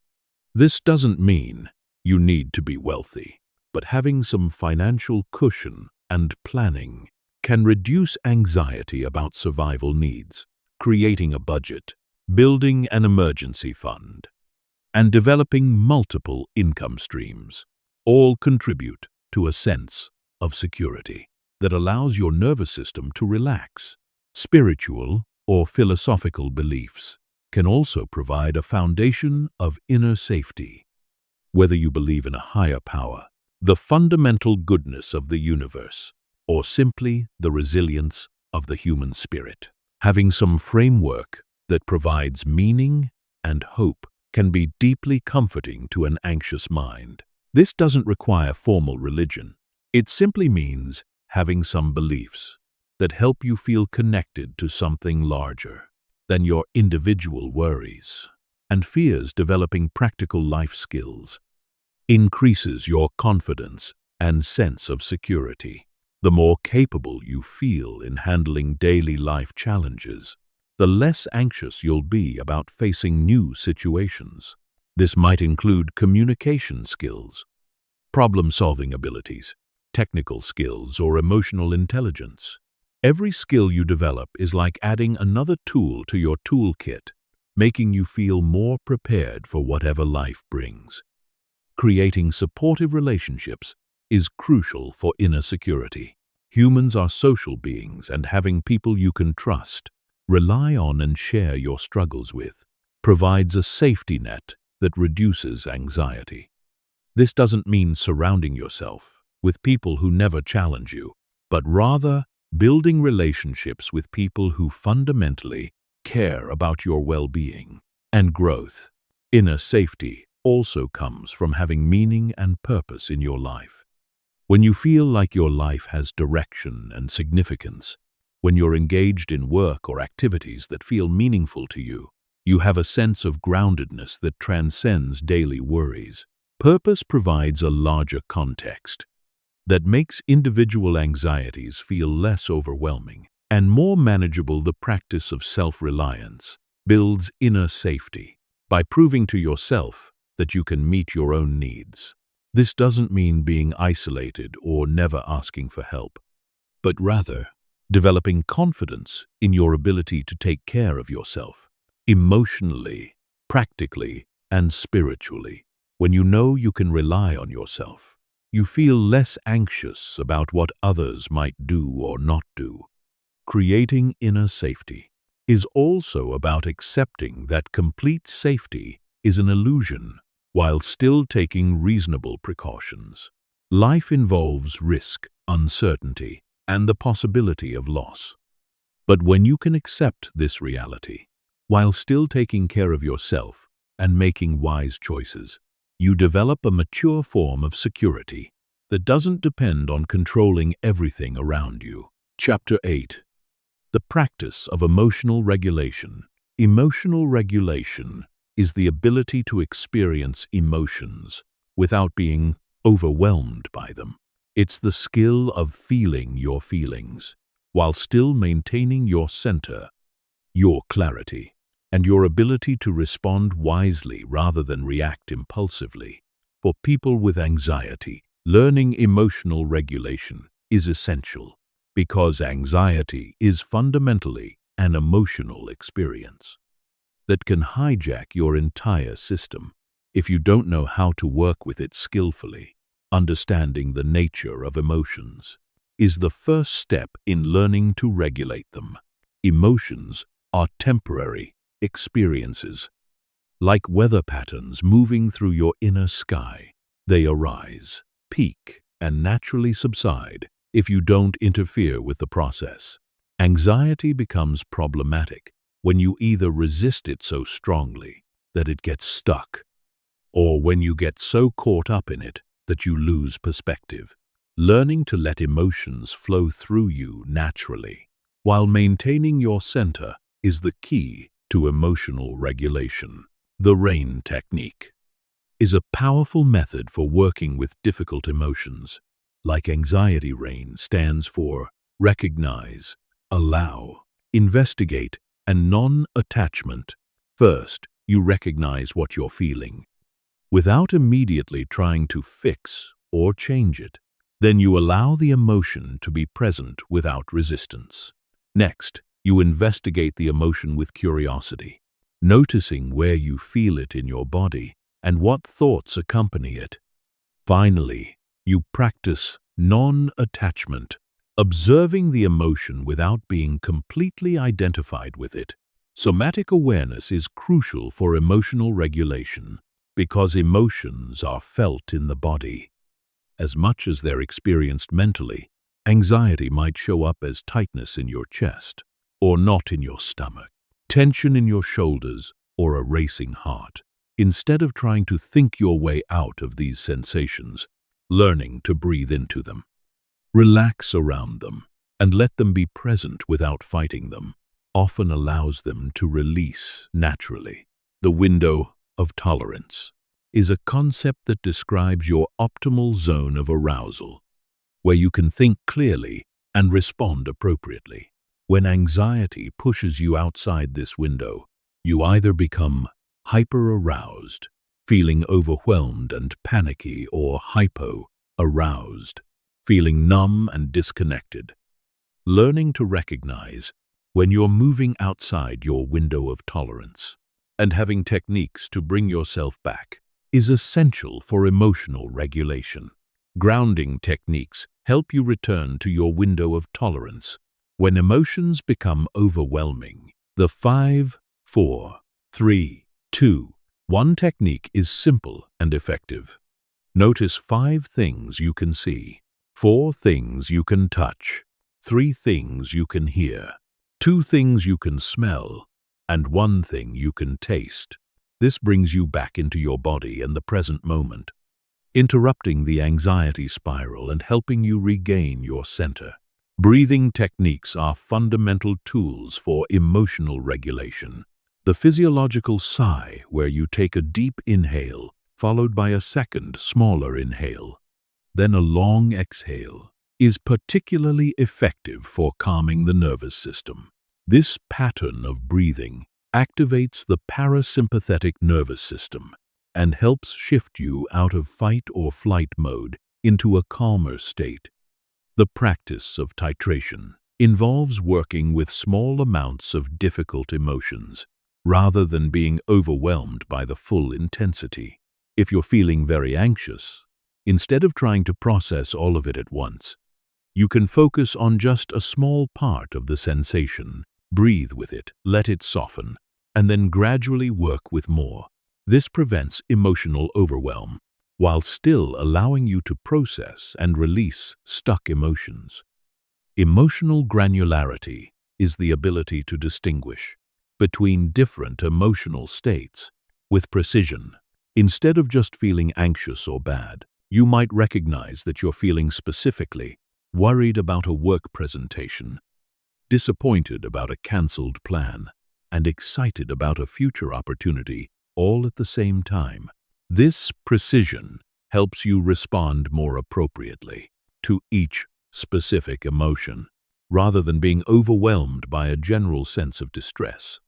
This doesn't mean you need to be wealthy, but having some financial cushion and planning can reduce anxiety about survival needs. Creating a budget, building an emergency fund, and developing multiple income streams all contribute to a sense of security that allows your nervous system to relax. Spiritual or philosophical beliefs can also provide a foundation of inner safety. Whether you believe in a higher power, the fundamental goodness of the universe, or simply the resilience of the human spirit, Having some framework that provides meaning and hope can be deeply comforting to an anxious mind. This doesn't require formal religion. It simply means having some beliefs that help you feel connected to something larger than your individual worries and fears. Developing practical life skills increases your confidence and sense of security. The more capable you feel in handling daily life challenges, the less anxious you'll be about facing new situations. This might include communication skills, problem-solving abilities, technical skills, or emotional intelligence. Every skill you develop is like adding another tool to your toolkit, making you feel more prepared for whatever life brings. Creating supportive relationships is crucial for inner security. Humans are social beings, and having people you can trust, rely on, and share your struggles with provides a safety net that reduces anxiety. This doesn't mean surrounding yourself with people who never challenge you, but rather building relationships with people who fundamentally care about your well-being and growth. Inner safety also comes from having meaning and purpose in your life. When you feel like your life has direction and significance, when you're engaged in work or activities that feel meaningful to you, you have a sense of groundedness that transcends daily worries. Purpose provides a larger context that makes individual anxieties feel less overwhelming and more manageable. The practice of self-reliance builds inner safety by proving to yourself that you can meet your own needs. This doesn't mean being isolated or never asking for help, but rather developing confidence in your ability to take care of yourself emotionally, practically, and spiritually. When you know you can rely on yourself, you feel less anxious about what others might do or not do. Creating inner safety is also about accepting that complete safety is an illusion while still taking reasonable precautions. Life involves risk, uncertainty, and the possibility of loss. But when you can accept this reality, while still taking care of yourself and making wise choices, you develop a mature form of security that doesn't depend on controlling everything around you. Chapter 8. The practice of emotional regulation. Emotional regulation is the ability to experience emotions without being overwhelmed by them. It's the skill of feeling your feelings while still maintaining your center, your clarity, and your ability to respond wisely rather than react impulsively. For people with anxiety, learning emotional regulation is essential because anxiety is fundamentally an emotional experience that can hijack your entire system if you don't know how to work with it skillfully. Understanding the nature of emotions is the first step in learning to regulate them. Emotions are temporary experiences, like weather patterns moving through your inner sky. They arise, peak, and naturally subside if you don't interfere with the process. Anxiety becomes problematic when you either resist it so strongly that it gets stuck, or when you get so caught up in it that you lose perspective. Learning to let emotions flow through you naturally while maintaining your center is the key to emotional regulation. The RAIN technique is a powerful method for working with difficult emotions. Like anxiety, RAIN stands for recognize, allow, investigate, and non-attachment. First, you recognize what you're feeling without immediately trying to fix or change it. Then you allow the emotion to be present without resistance. Next, you investigate the emotion with curiosity, noticing where you feel it in your body and what thoughts accompany it. Finally, you practice non-attachment, observing the emotion without being completely identified with it. Somatic awareness is crucial for emotional regulation because emotions are felt in the body as much as they're experienced mentally. Anxiety might show up as tightness in your chest, or knot in your stomach, tension in your shoulders, or a racing heart. Instead of trying to think your way out of these sensations, learning to breathe into them, relax around them, and let them be present without fighting them, often allows them to release naturally. The window of tolerance is a concept that describes your optimal zone of arousal, where you can think clearly and respond appropriately. When anxiety pushes you outside this window, you either become hyper-aroused, feeling overwhelmed and panicky, or hypo-aroused, feeling numb and disconnected. Learning to recognize when you're moving outside your window of tolerance and having techniques to bring yourself back is essential for emotional regulation. Grounding techniques help you return to your window of tolerance when emotions become overwhelming. The 5, 4, 3, 2, 1 technique is simple and effective. Notice 5 things you can see, 4 things you can touch, 3 things you can hear, 2 things you can smell, and 1 thing you can taste. This brings you back into your body and the present moment, interrupting the anxiety spiral and helping you regain your center. Breathing techniques are fundamental tools for emotional regulation. The physiological sigh, where you take a deep inhale, followed by a second, smaller inhale, then a long exhale, is particularly effective for calming the nervous system. This pattern of breathing activates the parasympathetic nervous system and helps shift you out of fight or flight mode into a calmer state. The practice of titration involves working with small amounts of difficult emotions, rather than being overwhelmed by the full intensity. If you're feeling very anxious, instead of trying to process all of it at once, you can focus on just a small part of the sensation, breathe with it, let it soften, and then gradually work with more. This prevents emotional overwhelm, while still allowing you to process and release stuck emotions. Emotional granularity is the ability to distinguish between different emotional states with precision. Instead of just feeling anxious or bad, you might recognize that you're feeling specifically worried about a work presentation, disappointed about a cancelled plan, and excited about a future opportunity, all at the same time. This precision helps you respond more appropriately to each specific emotion, rather than being overwhelmed by a general sense of distress.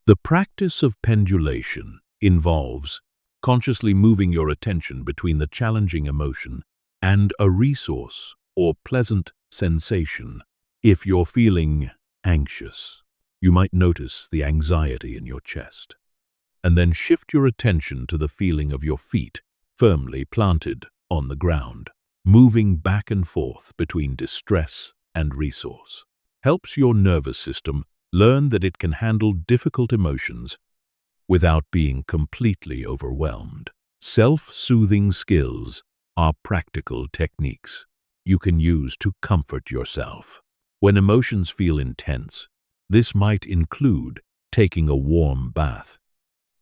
The practice of pendulation involves consciously moving your attention between the challenging emotion and a resource or pleasant sensation. If you're feeling anxious, you might notice the anxiety in your chest, and then shift your attention to the feeling of your feet firmly planted on the ground. Moving back and forth between distress and resource helps your nervous system learn that it can handle difficult emotions without being completely overwhelmed. Self-soothing skills are practical techniques you can use to comfort yourself. When emotions feel intense, this might include taking a warm bath,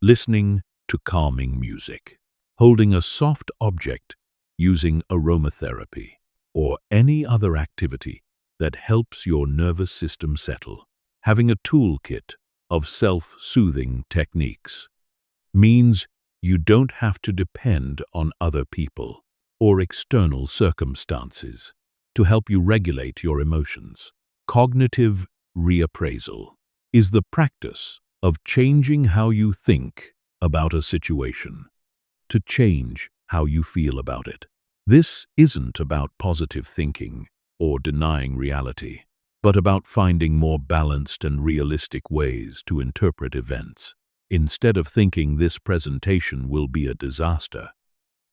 listening to calming music, holding a soft object using aromatherapy, or any other activity that helps your nervous system settle. Having a toolkit of self-soothing techniques means you don't have to depend on other people or external circumstances to help you regulate your emotions. Cognitive reappraisal is the practice of changing how you think about a situation to change how you feel about it. This isn't about positive thinking or denying reality, but about finding more balanced and realistic ways to interpret events. Instead of thinking this presentation will be a disaster,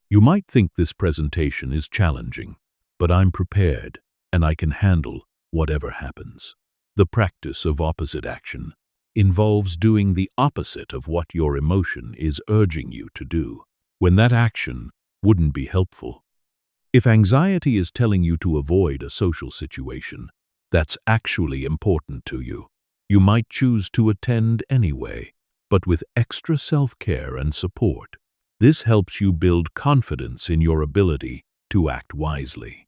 you might think this presentation is challenging, but I'm prepared and I can handle whatever happens. The practice of opposite action involves doing the opposite of what your emotion is urging you to do, when that action wouldn't be helpful. If anxiety is telling you to avoid a social situation that's actually important to you, You might choose to attend anyway, but with extra self-care and support. This helps you build confidence in your ability to act wisely.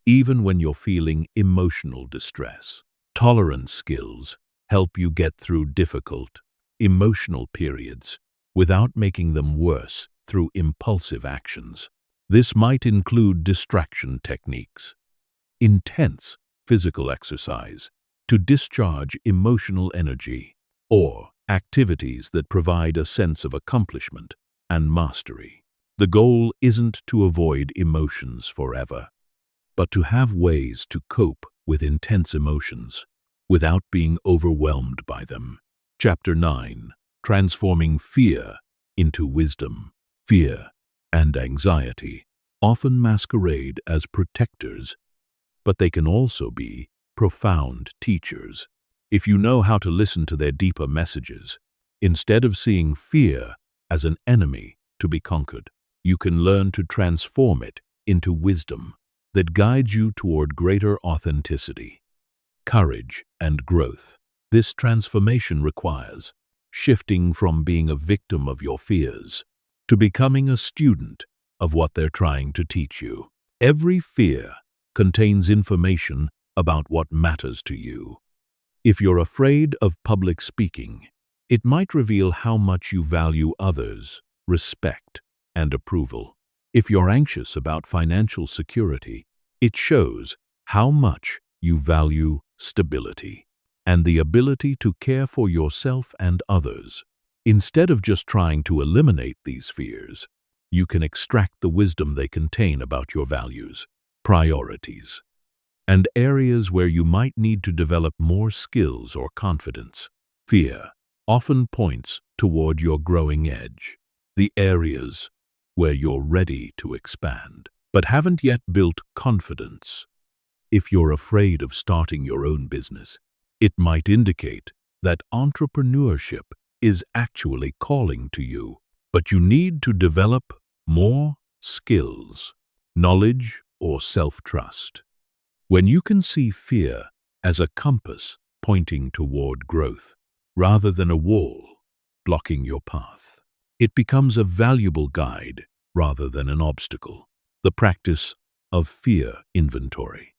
Even when you're feeling emotional distress, tolerance skills help you get through difficult, emotional periods without making them worse through impulsive actions. This might include distraction techniques, intense physical exercise to discharge emotional energy, or activities that provide a sense of accomplishment and mastery. The goal isn't to avoid emotions forever, but to have ways to cope with intense emotions without being overwhelmed by them. Chapter 9. Transforming Fear into Wisdom. Fear and anxiety often masquerade as protectors, but they can also be profound teachers. If you know how to listen to their deeper messages, instead of seeing fear as an enemy to be conquered, you can learn to transform it into wisdom that guides you toward greater authenticity, courage, and growth. This transformation requires shifting from being a victim of your fears to becoming a student of what they're trying to teach you. Every fear contains information about what matters to you. If you're afraid of public speaking, it might reveal how much you value others, respect, and approval. If you're anxious about financial security, it shows how much you value stability and the ability to care for yourself and others. Instead of just trying to eliminate these fears, you can extract the wisdom they contain about your values, priorities, and areas where you might need to develop more skills or confidence. Fear often points toward your growing edge, the areas where you're ready to expand, but haven't yet built confidence. If you're afraid of starting your own business, it might indicate that entrepreneurship is actually calling to you, but you need to develop more skills, knowledge, or self-trust. When you can see fear as a compass pointing toward growth, rather than a wall blocking your path, it becomes a valuable guide rather than an obstacle. The practice of fear inventory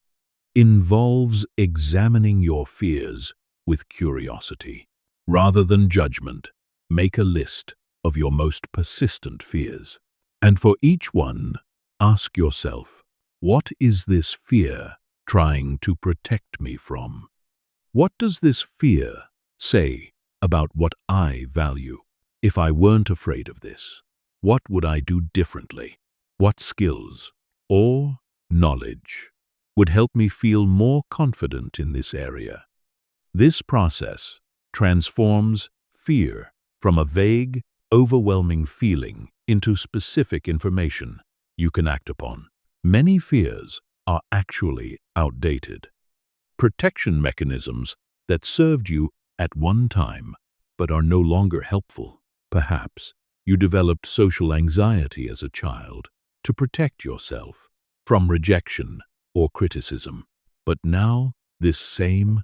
involves examining your fears with curiosity. Rather than judgment, make a list of your most persistent fears. And for each one, ask yourself, what is this fear trying to protect me from? What does this fear say about what I value? If I weren't afraid of this, what would I do differently? What skills or knowledge would help me feel more confident in this area? This process transforms fear from a vague, overwhelming feeling into specific information you can act upon. Many fears are actually outdated, protection mechanisms that served you at one time but are no longer helpful. Perhaps you developed social anxiety as a child to protect yourself from rejection or criticism, but now this same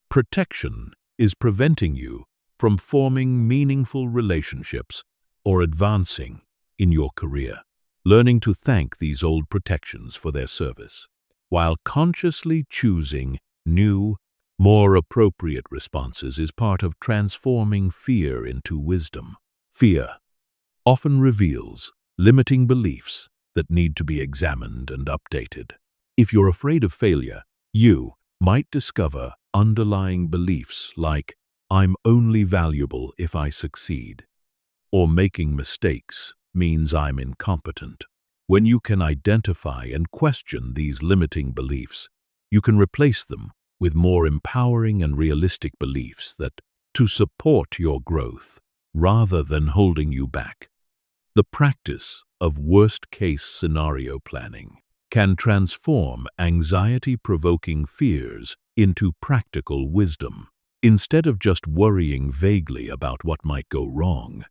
protection is preventing you from forming meaningful relationships or advancing in your career. Learning to thank these old protections for their service, while consciously choosing new, more appropriate responses, is part of transforming fear into wisdom. Fear often reveals limiting beliefs that need to be examined and updated. If you're afraid of failure, you might discover underlying beliefs like, "I'm only valuable if I succeed," or "making mistakes means I'm incompetent." When you can identify and question these limiting beliefs, you can replace them with more empowering and realistic beliefs that to support your growth rather than holding you back. The practice of worst-case scenario planning can transform anxiety-provoking fears into practical wisdom. Instead of just worrying vaguely about what might go wrong,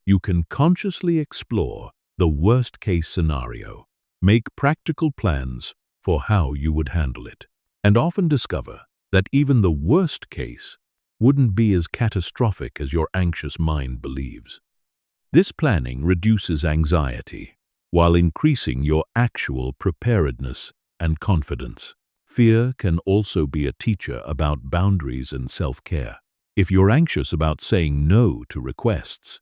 you can consciously explore the worst-case scenario, make practical plans for how you would handle it, and often discover that even the worst case wouldn't be as catastrophic as your anxious mind believes. This planning reduces anxiety while increasing your actual preparedness and confidence. Fear can also be a teacher about boundaries and self-care. If you're anxious about saying no to requests,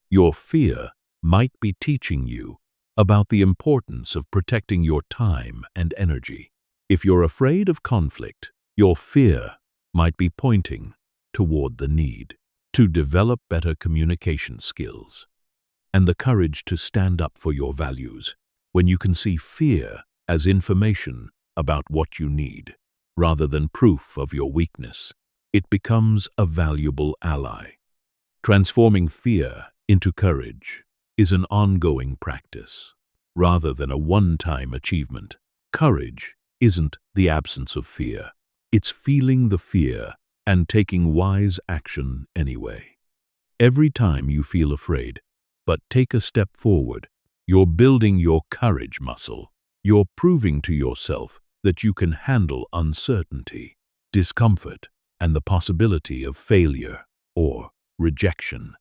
your fear might be teaching you about the importance of protecting your time and energy. If you're afraid of conflict, your fear might be pointing toward the need to develop better communication skills and the courage to stand up for your values. When you can see fear as information about what you need, rather than proof of your weakness, it becomes a valuable ally. Transforming fear into courage is an ongoing practice, rather than a one-time achievement. Courage isn't the absence of fear. It's feeling the fear and taking wise action anyway. Every time you feel afraid, but take a step forward, you're building your courage muscle. You're proving to yourself that you can handle uncertainty, discomfort, and the possibility of failure or rejection.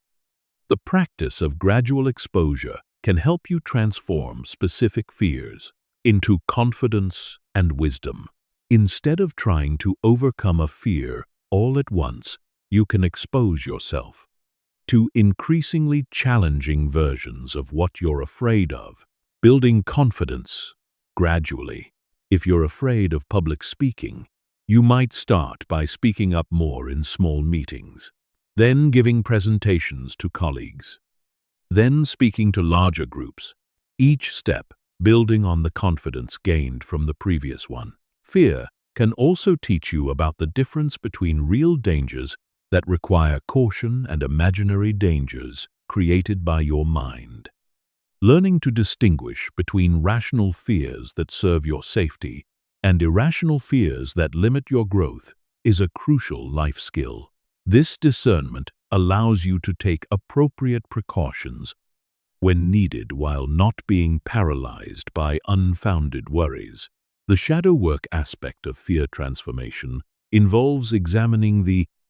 The practice of gradual exposure can help you transform specific fears into confidence and wisdom. Instead of trying to overcome a fear all at once, you can expose yourself to increasingly challenging versions of what you're afraid of, building confidence gradually. If you're afraid of public speaking, you might start by speaking up more in small meetings, then giving presentations to colleagues, then speaking to larger groups, each step building on the confidence gained from the previous one. Fear can also teach you about the difference between real dangers that require caution and imaginary dangers created by your mind. Learning to distinguish between rational fears that serve your safety and irrational fears that limit your growth is a crucial life skill. This discernment allows you to take appropriate precautions when needed while not being paralyzed by unfounded worries. The shadow work aspect of fear transformation involves examining the